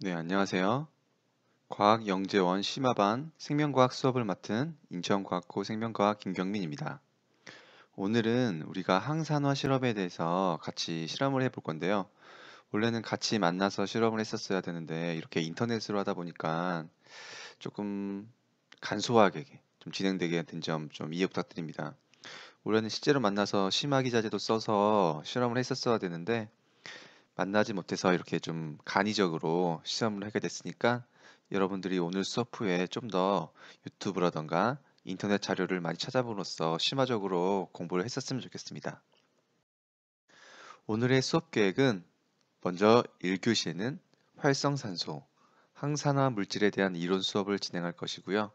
네, 안녕하세요. 과학영재원 심화반 생명과학 수업을 맡은 인천과학고 생명과학 김경민입니다. 오늘은 우리가 항산화 실험에 대해서 같이 실험을 해볼 건데요. 원래는 같이 만나서 실험을 했었어야 되는데 이렇게 인터넷으로 하다 보니까 조금 간소하게 좀 진행되게 된 점 좀 이해 부탁드립니다. 원래는 실제로 만나서 심화기자재도 써서 실험을 했었어야 되는데 만나지 못해서 이렇게 좀 간이적으로 시험을 하게 됐으니까 여러분들이 오늘 수업 후에 좀 더 유튜브라던가 인터넷 자료를 많이 찾아봄으로써 심화적으로 공부를 했었으면 좋겠습니다. 오늘의 수업 계획은 먼저 1교시에는 활성산소, 항산화 물질에 대한 이론 수업을 진행할 것이고요.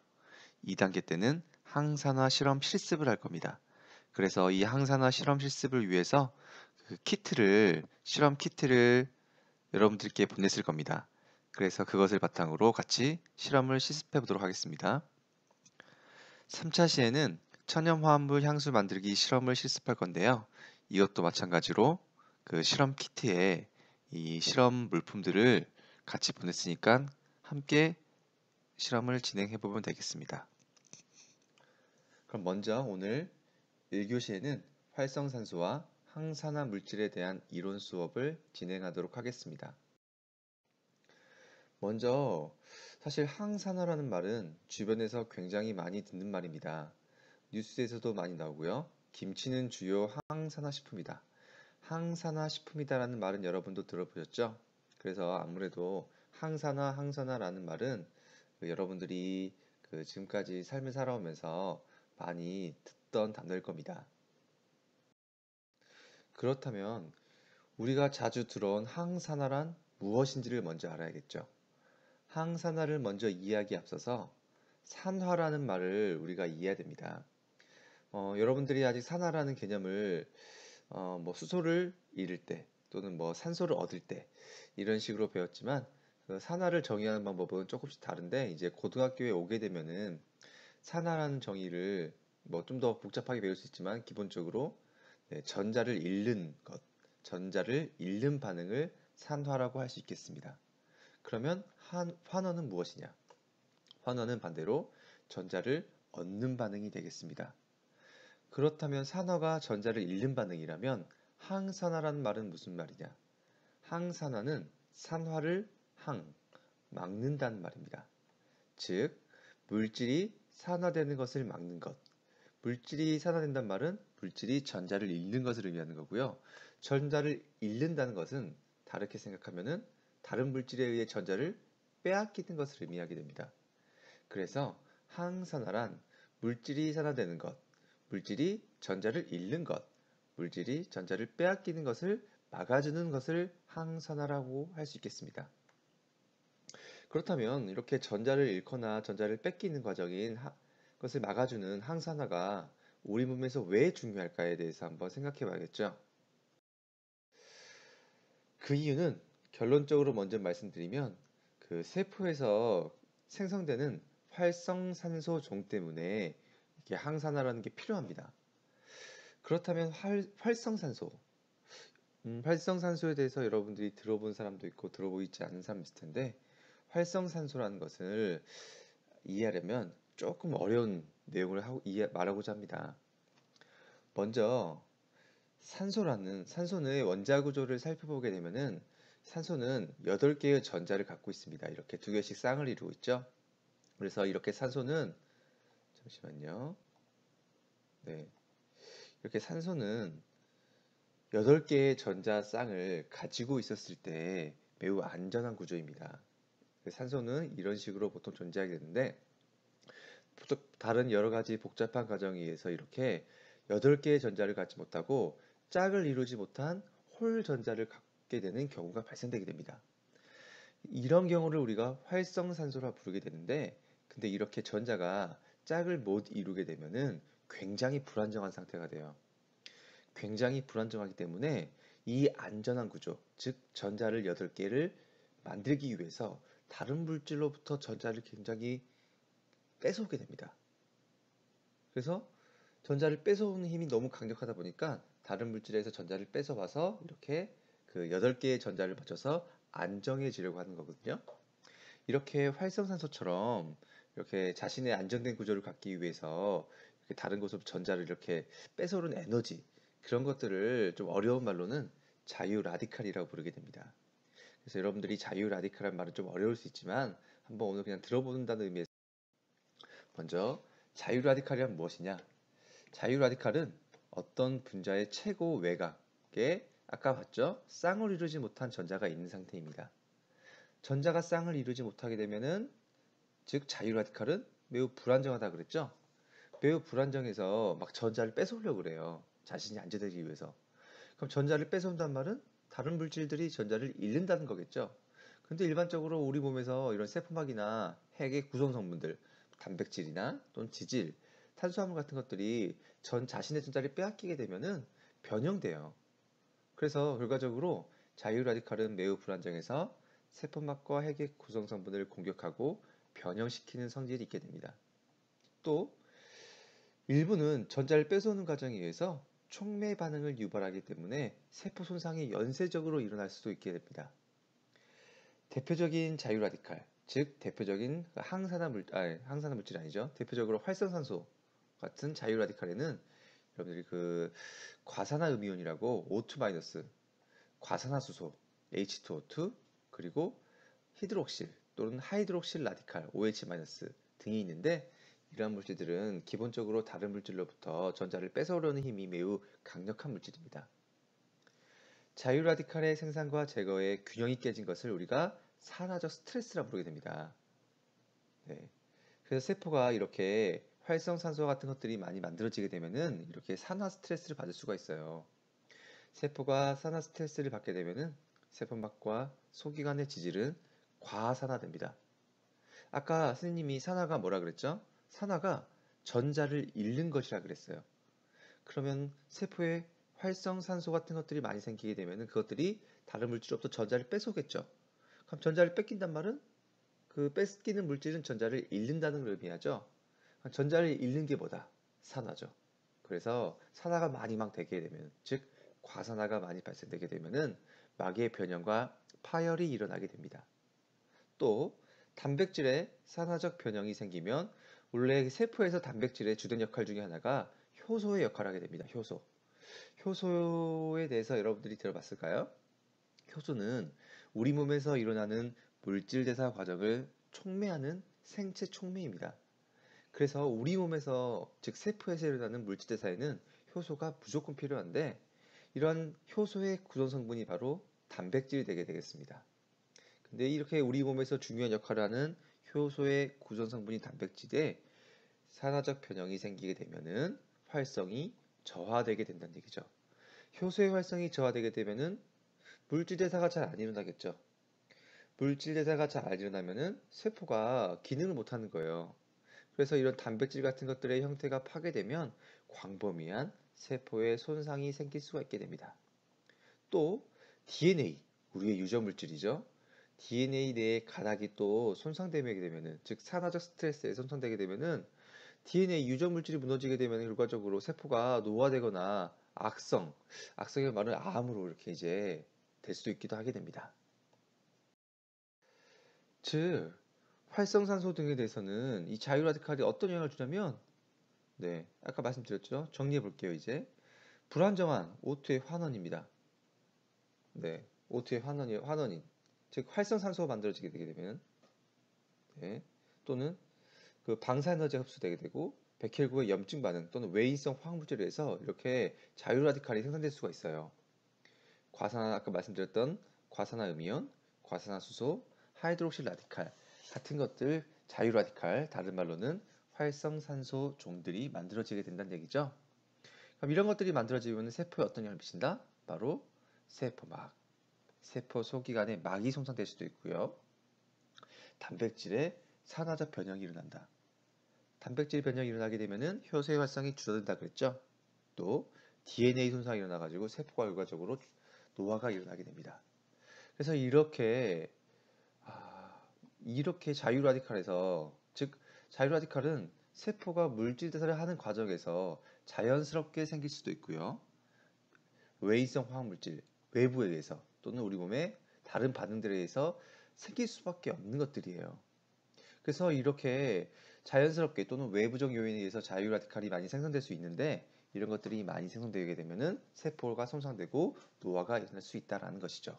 2단계 때는 항산화 실험 실습을 할 겁니다. 그래서 이 항산화 실험 실습을 위해서 실험 키트를 여러분들께 보냈을 겁니다. 그래서 그것을 바탕으로 같이 실험을 실습해 보도록 하겠습니다. 3차 시에는 천연화합물 향수 만들기 실험을 실습할 건데요. 이것도 마찬가지로 그 실험 키트에 이 실험 물품들을 같이 보냈으니까 함께 실험을 진행해 보면 되겠습니다. 그럼 먼저 오늘 1교시에는 활성산소와 항산화 물질에 대한 이론 수업을 진행하도록 하겠습니다. 먼저 사실 항산화라는 말은 주변에서 굉장히 많이 듣는 말입니다. 뉴스에서도 많이 나오고요. 김치는 주요 항산화 식품이다. 항산화 식품이다라는 말은 여러분도 들어보셨죠? 그래서 아무래도 항산화라는 말은 여러분들이 지금까지 삶을 살아오면서 많이 듣던 단어일 겁니다. 그렇다면 우리가 자주 들어온 항산화란 무엇인지를 먼저 알아야겠죠. 항산화를 먼저 이해하기에 앞서서 산화라는 말을 우리가 이해해야 됩니다. 여러분들이 아직 산화라는 개념을 뭐 수소를 잃을 때 또는 뭐 산소를 얻을 때 이런 식으로 배웠지만 그 산화를 정의하는 방법은 조금씩 다른데 이제 고등학교에 오게 되면은 산화라는 정의를 뭐 좀 더 복잡하게 배울 수 있지만 기본적으로 네, 전자를 잃는 반응을 산화라고 할 수 있겠습니다. 그러면 환원은 무엇이냐? 환원은 반대로 전자를 얻는 반응이 되겠습니다. 그렇다면 산화가 전자를 잃는 반응이라면 항산화라는 말은 무슨 말이냐? 항산화는 산화를 막는다는 말입니다. 즉, 물질이 산화되는 것을 막는 것. 물질이 산화된다는 말은 물질이 전자를 잃는 것을 의미하는 거고요. 전자를 잃는다는 것은 다르게 생각하면은 다른 물질에 의해 전자를 빼앗기는 것을 의미하게 됩니다. 그래서 항산화란 물질이 산화되는 것, 물질이 전자를 잃는 것, 물질이 전자를 빼앗기는 것을 막아주는 것을 항산화라고 할 수 있겠습니다. 그렇다면 이렇게 전자를 잃거나 전자를 뺏기는 과정인 것을 막아주는 항산화가 우리 몸에서 왜 중요할까에 대해서 한번 생각해 봐야겠죠. 그 이유는 결론적으로 먼저 말씀드리면 그 세포에서 생성되는 활성산소 종 때문에 이게 항산화라는 게 필요합니다. 그렇다면 활성산소에 대해서 여러분들이 들어본 사람도 있고 들어보이지 않은 사람도 있을 텐데 활성산소라는 것을 이해하려면 조금 어려운 내용을 말하고자 합니다. 먼저 산소의 원자 구조를 살펴보게 되면은 산소는 8개의 전자를 갖고 있습니다. 이렇게 2개씩 쌍을 이루고 있죠. 그래서 이렇게 산소는 잠시만요. 네. 이렇게 산소는 8개의 전자 쌍을 가지고 있었을 때 매우 안전한 구조입니다. 산소는 이런 식으로 보통 존재하게 되는데 다른 여러 가지 복잡한 과정에 의해서 이렇게 8개의 전자를 갖지 못하고 짝을 이루지 못한 홀 전자를 갖게 되는 경우가 발생되게 됩니다. 이런 경우를 우리가 활성산소라 부르게 되는데 근데 이렇게 전자가 짝을 못 이루게 되면은 굉장히 불안정한 상태가 돼요. 굉장히 불안정하기 때문에 이 안전한 구조, 즉 전자를 8개를 만들기 위해서 다른 물질로부터 전자를 굉장히 뺏어오게 됩니다. 그래서 전자를 뺏어오는 힘이 너무 강력하다 보니까 다른 물질에서 전자를 뺏어와서 이렇게 그 8개의 전자를 맞춰서 안정해지려고 하는 거거든요. 이렇게 활성산소처럼 이렇게 자신의 안정된 구조를 갖기 위해서 이렇게 다른 곳으로 전자를 이렇게 뺏어오는 에너지, 그런 것들을 좀 어려운 말로는 자유 라디칼이라고 부르게 됩니다. 그래서 여러분들이 자유 라디칼이라는 말은 좀 어려울 수 있지만 한번 오늘 그냥 들어본다는 의미에서 먼저 자유 라디칼이란 무엇이냐? 자유 라디칼은 어떤 분자의 최고 외곽에 아까 봤죠? 쌍을 이루지 못한 전자가 있는 상태입니다. 전자가 쌍을 이루지 못하게 되면은 즉 자유 라디칼은 매우 불안정하다 그랬죠? 매우 불안정해서 막 전자를 뺏어오려고 그래요. 자신이 안정되기 위해서. 그럼 전자를 뺏어온다는 말은 다른 물질들이 전자를 잃는다는 거겠죠? 근데 일반적으로 우리 몸에서 이런 세포막이나 핵의 구성 성분들, 단백질이나 또는 지질, 탄수화물 같은 것들이 전 자신의 전자를 빼앗기게 되면은 변형돼요. 그래서 결과적으로 자유 라디칼은 매우 불안정해서 세포막과 핵의 구성 성분을 공격하고 변형시키는 성질이 있게 됩니다. 또 일부는 전자를 뺏어오는 과정에 의해서 촉매 반응을 유발하기 때문에 세포 손상이 연쇄적으로 일어날 수도 있게 됩니다. 대표적인 자유 라디칼, 즉 대표적인 항산화 물질 아니죠. 대표적으로 활성산소 같은 자유 라디칼에는 여러분들이 그 과산화음이온이라고 O2- 과산화수소 H2O2 그리고 히드록실 또는 하이드록실 라디칼 OH- 등이 있는데 이러한 물질들은 기본적으로 다른 물질로부터 전자를 뺏어오려는 힘이 매우 강력한 물질입니다. 자유 라디칼의 생산과 제거에 균형이 깨진 것을 우리가 산화적 스트레스라 부르게 됩니다. 네. 그래서 세포가 이렇게 활성산소 같은 것들이 많이 만들어지게 되면은 이렇게 산화 스트레스를 받을 수가 있어요. 세포가 산화 스트레스를 받게 되면은 세포막과 소기관의 지질은 과산화됩니다. 아까 선생님이 산화가 뭐라 그랬죠? 산화가 전자를 잃는 것이라 그랬어요. 그러면 세포에 활성산소 같은 것들이 많이 생기게 되면 그것들이 다른 물질로부터 전자를 뺏어오겠죠. 그럼 전자를 뺏긴단 말은 그 뺏기는 물질은 전자를 잃는다는 걸 의미하죠. 전자를 잃는 게 뭐다? 산화죠. 그래서 산화가 많이 막 되게 되면, 즉 과산화가 많이 발생되게 되면은 막의 변형과 파열이 일어나게 됩니다. 또 단백질의 산화적 변형이 생기면 원래 세포에서 단백질의 주된 역할 중에 하나가 효소의 역할을 하게 됩니다. 효소. 효소에 대해서 여러분들이 들어봤을까요? 효소는 우리 몸에서 일어나는 물질 대사 과정을 촉매하는 생체 촉매입니다. 그래서 우리 몸에서 즉 세포에서 일어나는 물질 대사에는 효소가 무조건 필요한데 이런 효소의 구성 성분이 바로 단백질이 되게 되겠습니다. 근데 이렇게 우리 몸에서 중요한 역할을 하는 효소의 구성 성분이 단백질에 산화적 변형이 생기게 되면은 활성이 저하되게 된다는 얘기죠. 효소의 활성이 저하되게 되면은 물질 대사가 잘 안 일어나겠죠. 물질 대사가 잘 안 일어나면은 세포가 기능을 못 하는 거예요. 그래서 이런 단백질 같은 것들의 형태가 파괴되면 광범위한 세포에 손상이 생길 수가 있게 됩니다. 또 DNA, 우리의 유전 물질이죠. DNA 내의 가닥이 또 손상되게 되면은, 즉 산화적 스트레스에 손상되게 되면은 DNA 유전 물질이 무너지게 되면 결과적으로 세포가 노화되거나 악성의 말은 암으로 이렇게 이제 될 수 있기도 하게 됩니다. 즉 활성산소 등에 대해서는 이 자유 라디칼이 어떤 영향을 주냐면, 네, 아까 말씀드렸죠. 정리해 볼게요. 이제 불안정한 O2의 환원입니다. 네, O2의 환원인, 즉 활성산소가 만들어지게 되게 되면, 네, 또는 그 방사에너지가 흡수되게 되고 백혈구의 염증 반응 또는 외인성 화학물질에 의해서 이렇게 자유 라디칼이 생성될 수가 있어요. 아까 말씀드렸던 과산화음이온, 과산화수소, 하이드록실 라디칼 같은 것들 자유 라디칼, 다른 말로는 활성산소 종들이 만들어지게 된다는 얘기죠. 그럼 이런 것들이 만들어지면 세포에 어떤 영향을 미친다? 바로 세포막, 세포 소기관의 막이 손상될 수도 있고요. 단백질의 산화적 변형이 일어난다. 단백질 변형이 일어나게 되면은 효소의 활성이 줄어든다 그랬죠. 또 DNA 손상이 일어나가지고 세포가 결과적으로 노화가 일어나게 됩니다. 그래서 이렇게 자유 라디칼에서, 즉 자유 라디칼은 세포가 물질 대사를 하는 과정에서 자연스럽게 생길 수도 있고요. 외인성 화학 물질 외부에 의해서 또는 우리 몸에 다른 반응들에 의해서 생길 수밖에 없는 것들이에요. 그래서 이렇게 자연스럽게 또는 외부적 요인에 의해서 자유 라디칼이 많이 생성될 수 있는데 이런 것들이 많이 생성되게 되면은 세포가 손상되고 노화가 일어날 수 있다라는 것이죠.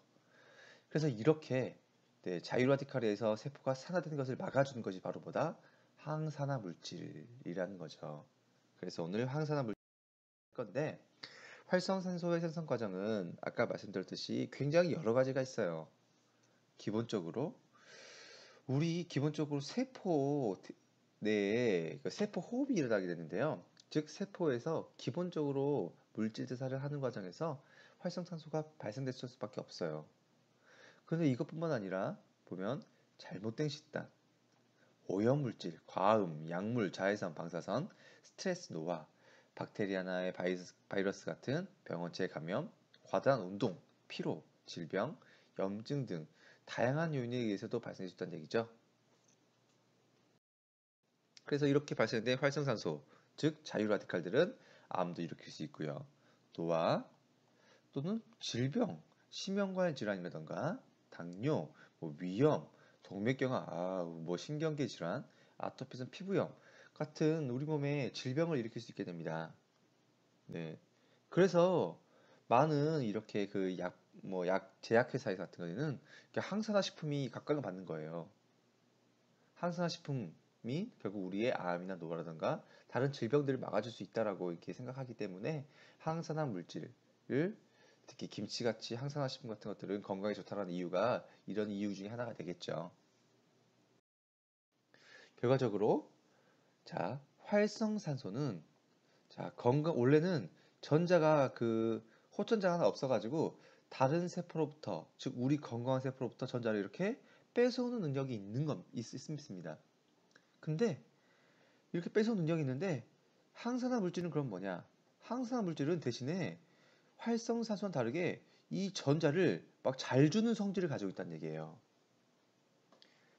그래서 이렇게 네, 자유 라디칼에 의해서 세포가 산화되는 것을 막아주는 것이 바로 뭐다? 항산화 물질이라는 거죠. 그래서 오늘 항산화 물질 건데 활성산소의 생성 과정은 아까 말씀드렸듯이 굉장히 여러 가지가 있어요. 기본적으로 우리 기본적으로 세포 내에 그 세포 호흡이 일어나게 되는데요. 즉 세포에서 기본적으로 물질 대사를 하는 과정에서 활성산소가 발생될 수밖에 없어요. 그런데 이것뿐만 아니라 보면 잘못된 식단, 오염물질, 과음, 약물, 자외선, 방사선, 스트레스 노화, 박테리아나 바이러스 같은 병원체 감염, 과다한 운동, 피로, 질병, 염증 등 다양한 요인에 의해서도 발생할 수 있다는 얘기죠. 그래서 이렇게 발생된 활성산소, 즉 자유 라디칼들은 암도 일으킬 수 있고요. 노화 또는 질병, 심혈관 질환이라던가 당뇨, 위염, 동맥경화, 신경계 질환, 아토피성 피부염 같은 우리 몸에 질병을 일으킬 수 있게 됩니다. 네. 그래서 많은 이렇게 그 제약회사 같은 경우에는 항산화 식품이 각광을 받는 거예요. 항산화 식품이 결국 우리의 암이나 노화라든가 다른 질병들을 막아줄 수 있다라고 이렇게 생각하기 때문에 항산화 물질을 특히 김치같이 항산화 식품 같은 것들은 건강에 좋다라는 이유가 이런 이유 중에 하나가 되겠죠. 결과적으로 자 활성산소는 자 원래는 전자가 호전자가 하나 없어가지고 다른 세포로부터 즉 우리 건강한 세포로부터 전자를 이렇게 뺏어오는 능력이 있습니다. 근데 이렇게 뺏어오는 능력이 있는데 항산화 물질은 그럼 뭐냐? 항산화 물질은 대신에 활성산소와는 다르게 이 전자를 막 잘 주는 성질을 가지고 있다는 얘기예요.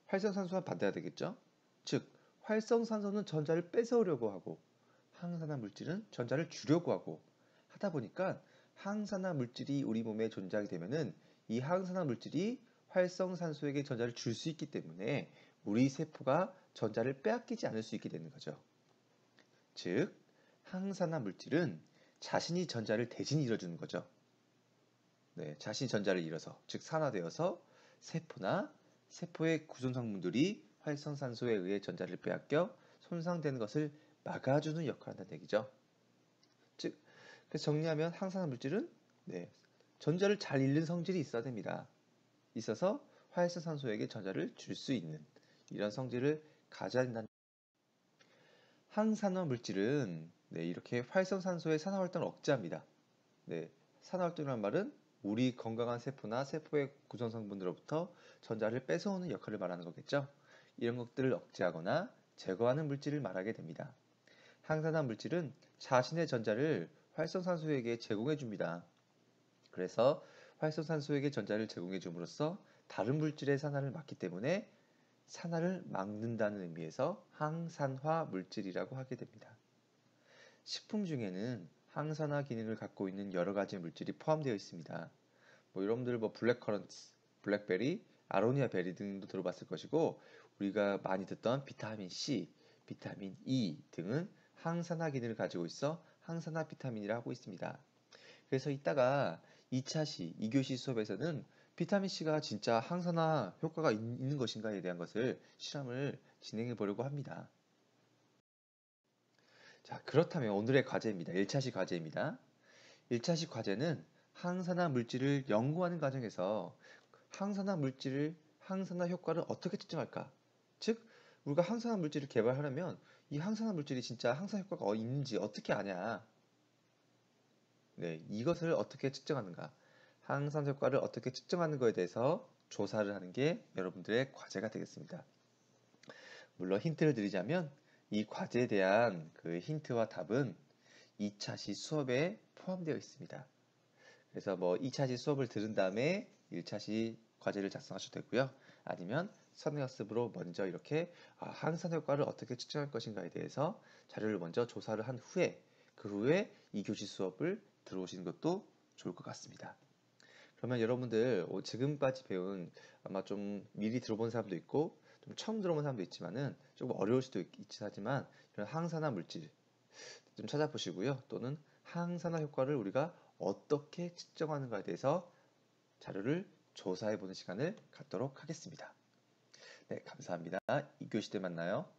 활성산소와 반대가 되겠죠? 즉 활성산소는 전자를 뺏어오려고 하고 항산화 물질은 전자를 주려고 하고 하다 보니까 항산화 물질이 우리 몸에 존재하게 되면은 이 항산화 물질이 활성산소에게 전자를 줄 수 있기 때문에 우리 세포가 전자를 빼앗기지 않을 수 있게 되는 거죠. 즉 항산화 물질은 자신이 전자를 대신 잃어주는 거죠. 네, 자신이 전자를 잃어서 즉 산화되어서 세포나 세포의 구성 성분들이 활성산소에 의해 전자를 빼앗겨 손상되는 것을 막아주는 역할을 한다는 얘기죠. 즉 그래서 정리하면 항산화 물질은 네, 전자를 잘 잃는 성질이 있어야 됩니다. 있어서 활성산소에게 전자를 줄 수 있는 이런 성질을 가져야 된다는. 항산화 물질은 네, 이렇게 활성산소의 산화활동을 억제합니다. 네, 산화활동이라는 말은 우리 건강한 세포나 세포의 구성 성분으로부터 전자를 뺏어오는 역할을 말하는 거겠죠. 이런 것들을 억제하거나 제거하는 물질을 말하게 됩니다. 항산화 물질은 자신의 전자를 활성산소에게 제공해 줍니다. 그래서 활성산소에게 전자를 제공해 줌으로써 다른 물질의 산화를 막기 때문에 산화를 막는다는 의미에서 항산화 물질이라고 하게 됩니다. 식품 중에는 항산화 기능을 갖고 있는 여러 가지 물질이 포함되어 있습니다. 여러분들 블랙커런트, 블랙베리, 아로니아 베리 등도 들어봤을 것이고 우리가 많이 듣던 비타민 C, 비타민 E 등은 항산화 기능을 가지고 있어 항산화 비타민이라고 하고 있습니다. 그래서 이따가 2차시, 2교시 수업에서는 비타민 C가 진짜 항산화 효과가 있는 것인가에 대한 것을 실험을 진행해 보려고 합니다. 자, 그렇다면 오늘의 과제입니다. 1차시 과제입니다. 1차시 과제는 항산화 물질을 연구하는 과정에서 항산화 효과를 어떻게 측정할까? 즉, 우리가 항산화 물질을 개발하려면 이 항산화 물질이 진짜 항산화 효과가 있는지 어떻게 아냐? 네, 이것을 어떻게 측정하는가? 항산화 효과를 어떻게 측정하는 것에 대해서 조사를 하는 게 여러분들의 과제가 되겠습니다. 물론 힌트를 드리자면 이 과제에 대한 그 힌트와 답은 2차시 수업에 포함되어 있습니다. 그래서 2차시 수업을 들은 다음에 1차시 과제를 작성하셔도 되고요. 아니면 선행학습으로 먼저 이렇게 항산 효과를 어떻게 측정할 것인가에 대해서 자료를 먼저 조사를 한 후에 그 후에 2교시 수업을 들어오시는 것도 좋을 것 같습니다. 그러면 여러분들 지금까지 배운 아마 좀 미리 들어본 사람도 있고 좀 처음 들어본 사람도 있지만은 조금 어려울 수도 있긴 하지만 이런 항산화 물질 좀 찾아보시고요. 또는 항산화 효과를 우리가 어떻게 측정하는가에 대해서 자료를 조사해보는 시간을 갖도록 하겠습니다. 네, 감사합니다. 2교시 때 만나요.